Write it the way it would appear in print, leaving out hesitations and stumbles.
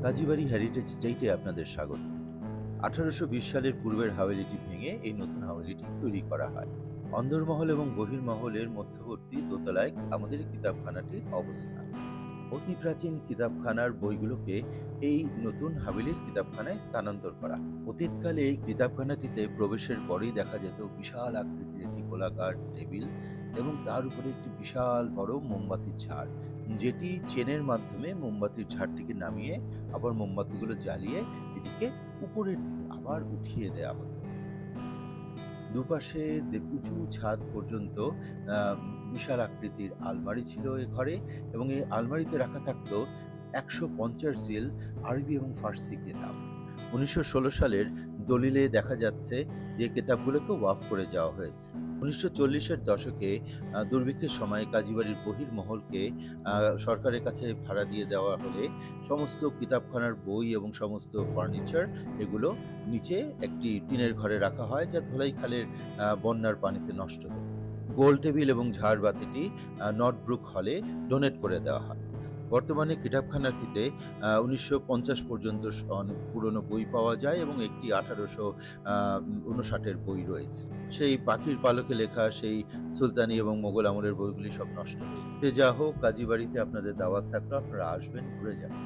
Kazibari heritage স্টেটে আপনাদের স্বাগত। 1820 সালের পূর্বের হাভেলিটি ভেঙে এই নতুন হাভেলিটি তৈরি করা হয়। অন্দরমহল এবং বহির্মহলের মধ্যবর্তী দোতলায় আমাদের এই কিতাবখানাটির অবস্থান। অতি প্রাচীন কিতাবখানার বইগুলোকে এই নতুন হাভেলির কিতাবখানায় স্থানান্তর করা। অতীতকালে এই কিতাবখানাটিতে প্রবেশের পরেই দেখা যেত বিশাল আকৃতির একটি গোলাকার টেবিল এবং তার উপরে একটি বিশাল বড় মোমবাতির ঝাড়, যেটি চেনের মাধ্যমে মোমবাতির ঝাড়টিকে নামিয়ে আবার মোমবাতিগুলো জ্বালিয়ে এটিকে উপরের দিকে আবার উঠিয়ে দেওয়া হতো। দুপাশে উঁচু ছাদ পর্যন্ত আহ, বিশাল আকৃতির আলমারি ছিল এ ঘরে, এবং এই আলমারিতে রাখা থাকতো 150 জিল আরবি এবং ফার্সি কেতাব। 1916 সালের দলিলে দেখা যাচ্ছে যে কেতাবগুলোকে ওয়াফ করে যাওয়া হয়েছে। 1940-এর দশকে দুর্ভিক্ষের সময় কাজীবাড়ির বহির্মহলকে সরকারের কাছে ভাড়া দিয়ে দেওয়া হলে সমস্ত কিতাবখানার বই এবং সমস্ত ফার্নিচার এগুলো নিচে একটি টিনের ঘরে রাখা হয়, যা ধলাই খালের বন্যার পানিতে নষ্ট হয়। গোল টেবিল এবং ঝাড়বাতিটি নর্থব্রুক হলে ডোনেট করে দেওয়া হয়। বর্তমানে কিতাবখানাটিতে 1950 পর্যন্ত অনেক পুরনো বই পাওয়া যায় এবং একটি 1859-এর বই রয়েছে। সেই পাখির পালকে লেখা সেই সুলতানি এবং মোগল আমলের বইগুলি সব নষ্ট হয়ে গেছে। যা হোক, কাজীবাড়িতে আপনাদের দাওয়াত থাকলো, আপনারা আসবেন, ঘুরে যাবেন।